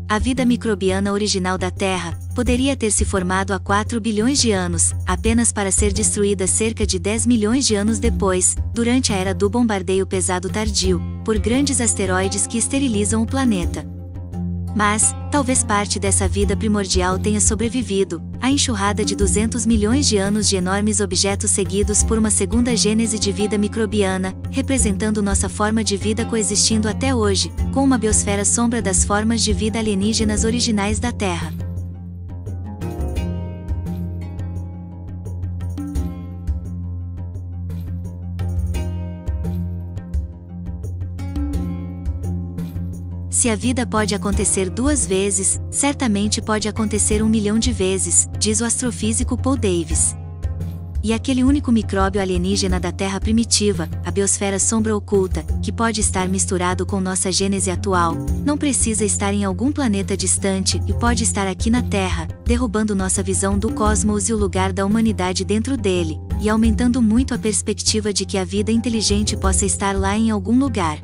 A vida microbiana original da Terra poderia ter se formado há 4 bilhões de anos, apenas para ser destruída cerca de 10 milhões de anos depois, durante a era do bombardeio pesado tardio, por grandes asteroides que esterilizam o planeta. Mas, talvez parte dessa vida primordial tenha sobrevivido, a enxurrada de 200 milhões de anos de enormes objetos seguidos por uma segunda gênese de vida microbiana, representando nossa forma de vida coexistindo até hoje, com uma biosfera sombra das formas de vida alienígenas originais da Terra. Se a vida pode acontecer 2 vezes, certamente pode acontecer 1 milhão de vezes, diz o astrofísico Paul Davies. E aquele único micróbio alienígena da Terra primitiva, a biosfera sombra oculta, que pode estar misturado com nossa gênese atual, não precisa estar em algum planeta distante e pode estar aqui na Terra, derrubando nossa visão do cosmos e o lugar da humanidade dentro dele, e aumentando muito a perspectiva de que a vida inteligente possa estar lá em algum lugar.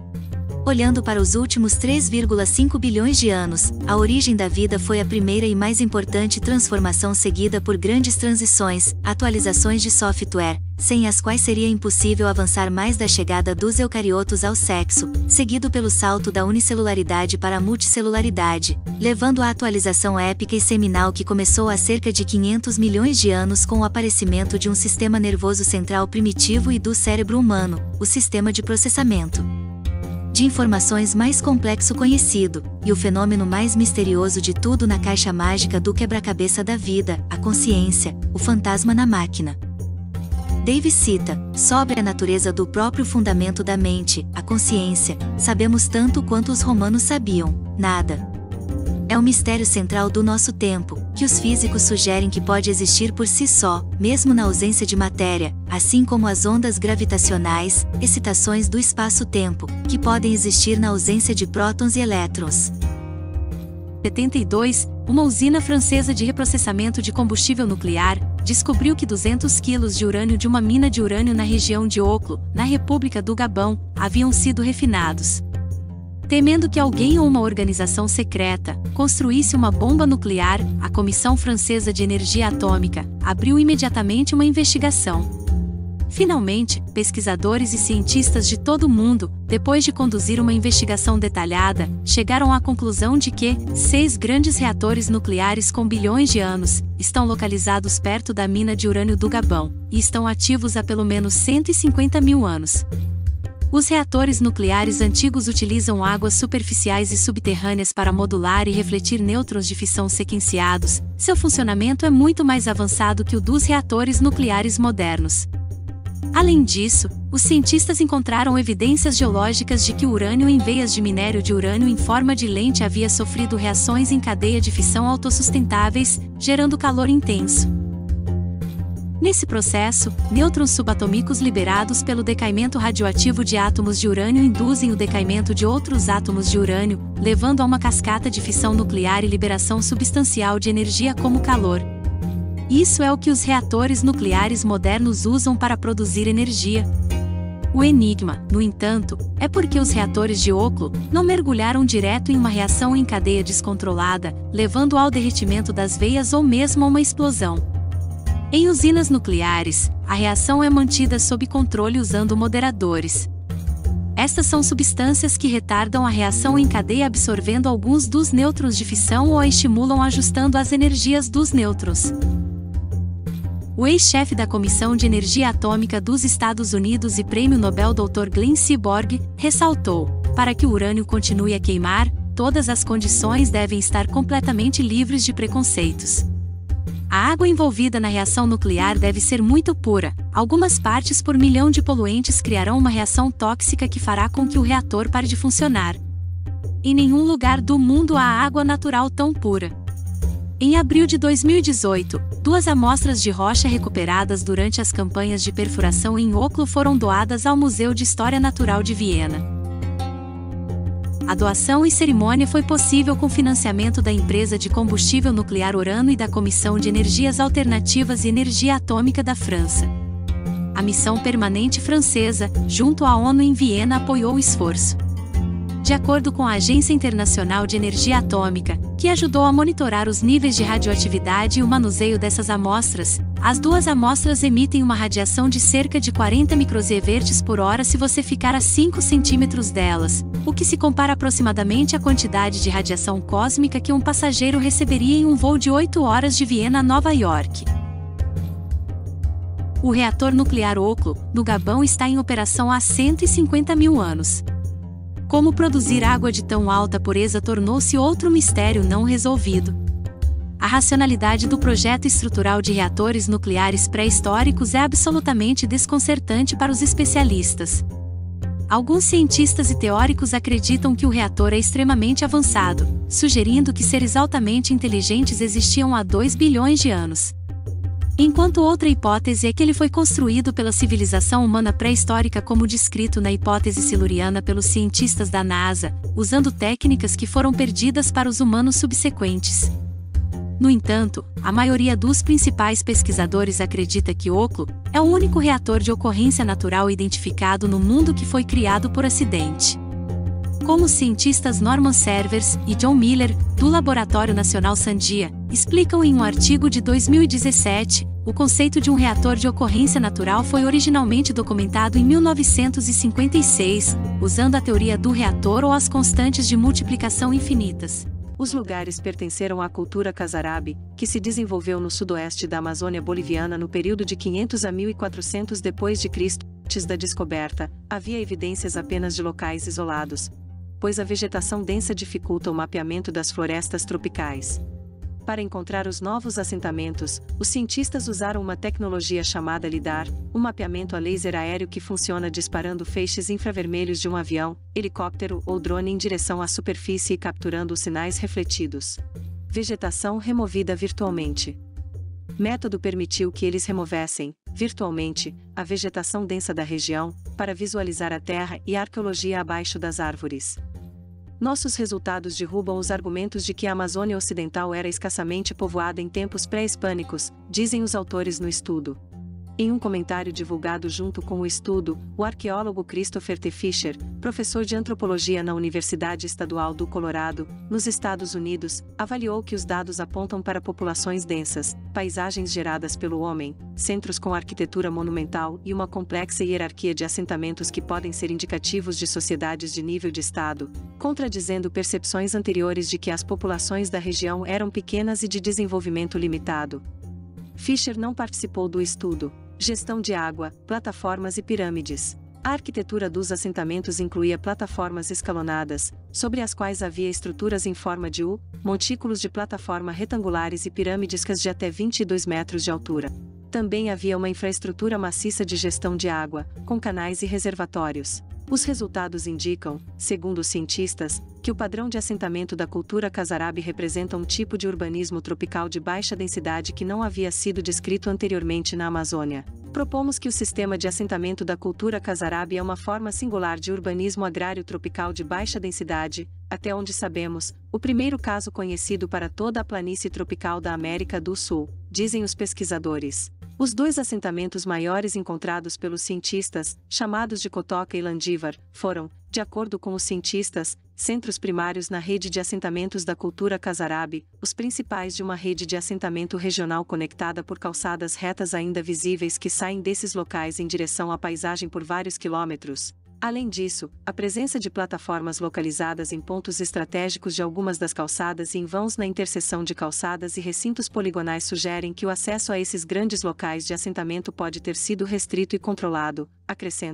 Olhando para os últimos 3,5 bilhões de anos, a origem da vida foi a primeira e mais importante transformação seguida por grandes transições, atualizações de software, sem as quais seria impossível avançar mais da chegada dos eucariotos ao sexo, seguido pelo salto da unicelularidade para a multicelularidade, levando à atualização épica e seminal que começou há cerca de 500 milhões de anos com o aparecimento de um sistema nervoso central primitivo e do cérebro humano, o sistema de processamento de informações mais complexo conhecido, e o fenômeno mais misterioso de tudo na caixa mágica do quebra-cabeça da vida, a consciência, o fantasma na máquina. Davis cita, sobre a natureza do próprio fundamento da mente, a consciência, sabemos tanto quanto os romanos sabiam, nada. É um mistério central do nosso tempo, que os físicos sugerem que pode existir por si só, mesmo na ausência de matéria, assim como as ondas gravitacionais, excitações do espaço-tempo, que podem existir na ausência de prótons e elétrons. 72, uma usina francesa de reprocessamento de combustível nuclear, descobriu que 200 quilos de urânio de uma mina de urânio na região de Oklo, na República do Gabão, haviam sido refinados. Temendo que alguém ou uma organização secreta construísse uma bomba nuclear, a Comissão Francesa de Energia Atômica abriu imediatamente uma investigação. Finalmente, pesquisadores e cientistas de todo o mundo, depois de conduzir uma investigação detalhada, chegaram à conclusão de que 6 grandes reatores nucleares com bilhões de anos estão localizados perto da mina de urânio do Gabão e estão ativos há pelo menos 150 mil anos. Os reatores nucleares antigos utilizam águas superficiais e subterrâneas para modular e refletir nêutrons de fissão sequenciados. Seu funcionamento é muito mais avançado que o dos reatores nucleares modernos. Além disso, os cientistas encontraram evidências geológicas de que o urânio em veias de minério de urânio em forma de lente havia sofrido reações em cadeia de fissão autossustentáveis, gerando calor intenso. Nesse processo, nêutrons subatômicos liberados pelo decaimento radioativo de átomos de urânio induzem o decaimento de outros átomos de urânio, levando a uma cascata de fissão nuclear e liberação substancial de energia como calor. Isso é o que os reatores nucleares modernos usam para produzir energia. O enigma, no entanto, é porque os reatores de Oklo não mergulharam direto em uma reação em cadeia descontrolada, levando ao derretimento das veias ou mesmo a uma explosão. Em usinas nucleares, a reação é mantida sob controle usando moderadores. Estas são substâncias que retardam a reação em cadeia absorvendo alguns dos nêutrons de fissão ou a estimulam ajustando as energias dos nêutrons. O ex-chefe da Comissão de Energia Atômica dos Estados Unidos e Prêmio Nobel Dr. Glenn Seaborg ressaltou: para que o urânio continue a queimar, todas as condições devem estar completamente livres de preconceitos. A água envolvida na reação nuclear deve ser muito pura. Algumas partes por milhão de poluentes criarão uma reação tóxica que fará com que o reator pare de funcionar. Em nenhum lugar do mundo há água natural tão pura. Em abril de 2018, 2 amostras de rocha recuperadas durante as campanhas de perfuração em Oklo foram doadas ao Museu de História Natural de Viena. A doação e cerimônia foi possível com financiamento da empresa de combustível nuclear Orano e da Comissão de Energias Alternativas e Energia Atômica da França. A missão permanente francesa, junto à ONU em Viena, apoiou o esforço. De acordo com a Agência Internacional de Energia Atômica, que ajudou a monitorar os níveis de radioatividade e o manuseio dessas amostras, as duas amostras emitem uma radiação de cerca de 40 microsieverts por hora se você ficar a 5 centímetros delas, o que se compara aproximadamente à quantidade de radiação cósmica que um passageiro receberia em um voo de 8 horas de Viena a Nova York. O reator nuclear Oklo, no Gabão, está em operação há 150 mil anos. Como produzir água de tão alta pureza tornou-se outro mistério não resolvido. A racionalidade do projeto estrutural de reatores nucleares pré-históricos é absolutamente desconcertante para os especialistas. Alguns cientistas e teóricos acreditam que o reator é extremamente avançado, sugerindo que seres altamente inteligentes existiam há 2 bilhões de anos. Enquanto outra hipótese é que ele foi construído pela civilização humana pré-histórica, como descrito na hipótese siluriana pelos cientistas da NASA, usando técnicas que foram perdidas para os humanos subsequentes. No entanto, a maioria dos principais pesquisadores acredita que Oklo é o único reator de ocorrência natural identificado no mundo que foi criado por acidente. Como os cientistas Norman Servers e John Miller, do Laboratório Nacional Sandia, explicam em um artigo de 2017, o conceito de um reator de ocorrência natural foi originalmente documentado em 1956, usando a teoria do reator ou as constantes de multiplicação infinitas. Os lugares pertenceram à cultura Casarabe, que se desenvolveu no sudoeste da Amazônia boliviana no período de 500 a 1400 d.C. Antes da descoberta, havia evidências apenas de locais isolados, pois a vegetação densa dificulta o mapeamento das florestas tropicais. Para encontrar os novos assentamentos, os cientistas usaram uma tecnologia chamada LIDAR, um mapeamento a laser aéreo que funciona disparando feixes infravermelhos de um avião, helicóptero ou drone em direção à superfície e capturando os sinais refletidos. Vegetação removida virtualmente. Método permitiu que eles removessem, virtualmente, a vegetação densa da região, para visualizar a terra e a arqueologia abaixo das árvores. Nossos resultados derrubam os argumentos de que a Amazônia Ocidental era escassamente povoada em tempos pré-hispânicos, dizem os autores no estudo. Em um comentário divulgado junto com o estudo, o arqueólogo Christopher T. Fisher, professor de antropologia na Universidade Estadual do Colorado, nos Estados Unidos, avaliou que os dados apontam para populações densas, paisagens geradas pelo homem, centros com arquitetura monumental e uma complexa hierarquia de assentamentos que podem ser indicativos de sociedades de nível de estado, contradizendo percepções anteriores de que as populações da região eram pequenas e de desenvolvimento limitado. Fisher não participou do estudo. Gestão de água, plataformas e pirâmides. A arquitetura dos assentamentos incluía plataformas escalonadas, sobre as quais havia estruturas em forma de U, montículos de plataforma retangulares e pirâmides de até 22 metros de altura. Também havia uma infraestrutura maciça de gestão de água, com canais e reservatórios. Os resultados indicam, segundo os cientistas, que o padrão de assentamento da cultura Casarabe representa um tipo de urbanismo tropical de baixa densidade que não havia sido descrito anteriormente na Amazônia. Propomos que o sistema de assentamento da cultura Casarabe é uma forma singular de urbanismo agrário tropical de baixa densidade, até onde sabemos, o primeiro caso conhecido para toda a planície tropical da América do Sul, dizem os pesquisadores. Os dois assentamentos maiores encontrados pelos cientistas, chamados de Cotoca e Landívar, foram, de acordo com os cientistas, centros primários na rede de assentamentos da cultura Casarabe, os principais de uma rede de assentamento regional conectada por calçadas retas ainda visíveis que saem desses locais em direção à paisagem por vários quilômetros. Além disso, a presença de plataformas localizadas em pontos estratégicos de algumas das calçadas e em vãos na interseção de calçadas e recintos poligonais sugerem que o acesso a esses grandes locais de assentamento pode ter sido restrito e controlado, acrescenta.